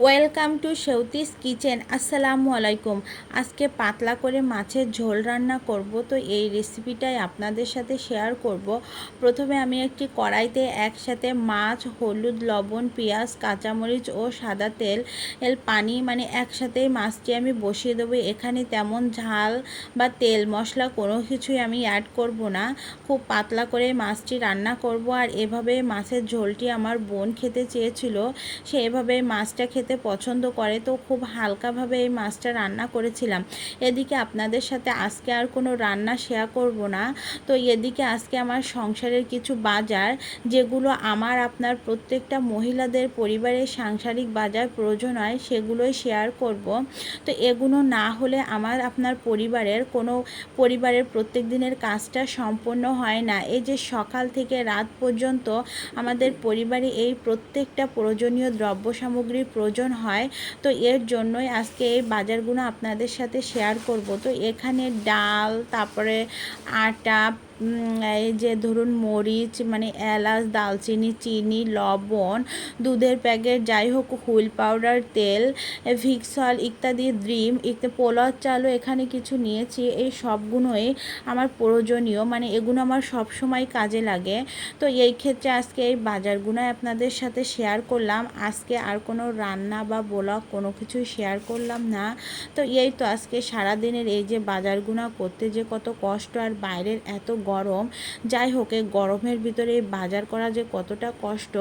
Welcome to সেউতিস kitchen. আসসালামু আলাইকুম। আজকে পাতলা করে মাছের ঝোল রান্না করব, তো এই রেসিপিটাই আপনাদের সাথে শেয়ার করব। প্রথমে আমি একটি কড়াইতে একসাথে মাছ, হলুদ, লবণ, পেঁয়াজ, কাঁচামরিচ ও সাদা তেল পানি একসাথেই মাছটি আমি বসিয়ে দেবো। এখানে তেমন ঝাল বা তেল মশলা কোনো কিছুই আমি অ্যাড করব না। খুব পাতলা করে মাছটি রান্না করব। আর এভাবে মাছের ঝোলটি আমার বোন খেতে চেয়েছিল, সে এভাবে মাছটা খেতে পছন্দ করে, তো খুব হালকাভাবে এই মাছটা রান্না করেছিলাম। এদিকে আপনাদের সাথে আজকে আর কোনো রান্না শেয়ার করব না। তো এদিকে আজকে আমার সংসারের কিছু বাজার, যেগুলো আমার আপনার প্রত্যেকটা মহিলাদের পরিবারের সাংসারিক বাজার প্রয়োজন হয়, সেগুলোই শেয়ার করব। তো এগুলো না হলে আমার আপনার পরিবারের প্রত্যেক দিনের কাজটা সম্পন্ন হয় না। এই যে সকাল থেকে রাত পর্যন্ত আমাদের পরিবারে এই প্রত্যেকটা প্রয়োজনীয় দ্রব্য সামগ্রীর প্রয়োজন হয়। তো এর জন্যই আজকে এই বাজারগুলো আপনাদের সাথে শেয়ার করব। তো এখানে ডাল, তারপরে আটা, এই যে ধরুন মরিচ, এলাচ, দালচিনি, চিনি, লবণ, দুধের প্যাকেট, যাই হোক, হুইল পাউডার, তেল, ভিক্সল ইত্যাদি, ড্রিম পোলাও চালও এখানে কিছু নিয়েছি। এই সবগুলোই আমার প্রয়োজনীয়, এগুলো আমার সব সময় কাজে লাগে। তো এই ক্ষেত্রে আজকে এই বাজারগুলো আপনাদের সাথে শেয়ার করলাম। আজকে আর কোনো রান্না বা ব্লগ কোনো কিছুই শেয়ার করলাম না। তো এই তো আজকে সারাদিনের এই যে বাজারগুলো করতে যে কত কষ্ট, আর বাইরের এত গরম। যাই হোক, এই গরমের ভিতরে বাজার করা যে কতটা কষ্ট।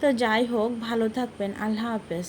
তো যাই হোক, ভালো থাকবেন। আল্লাহ হাফেজ।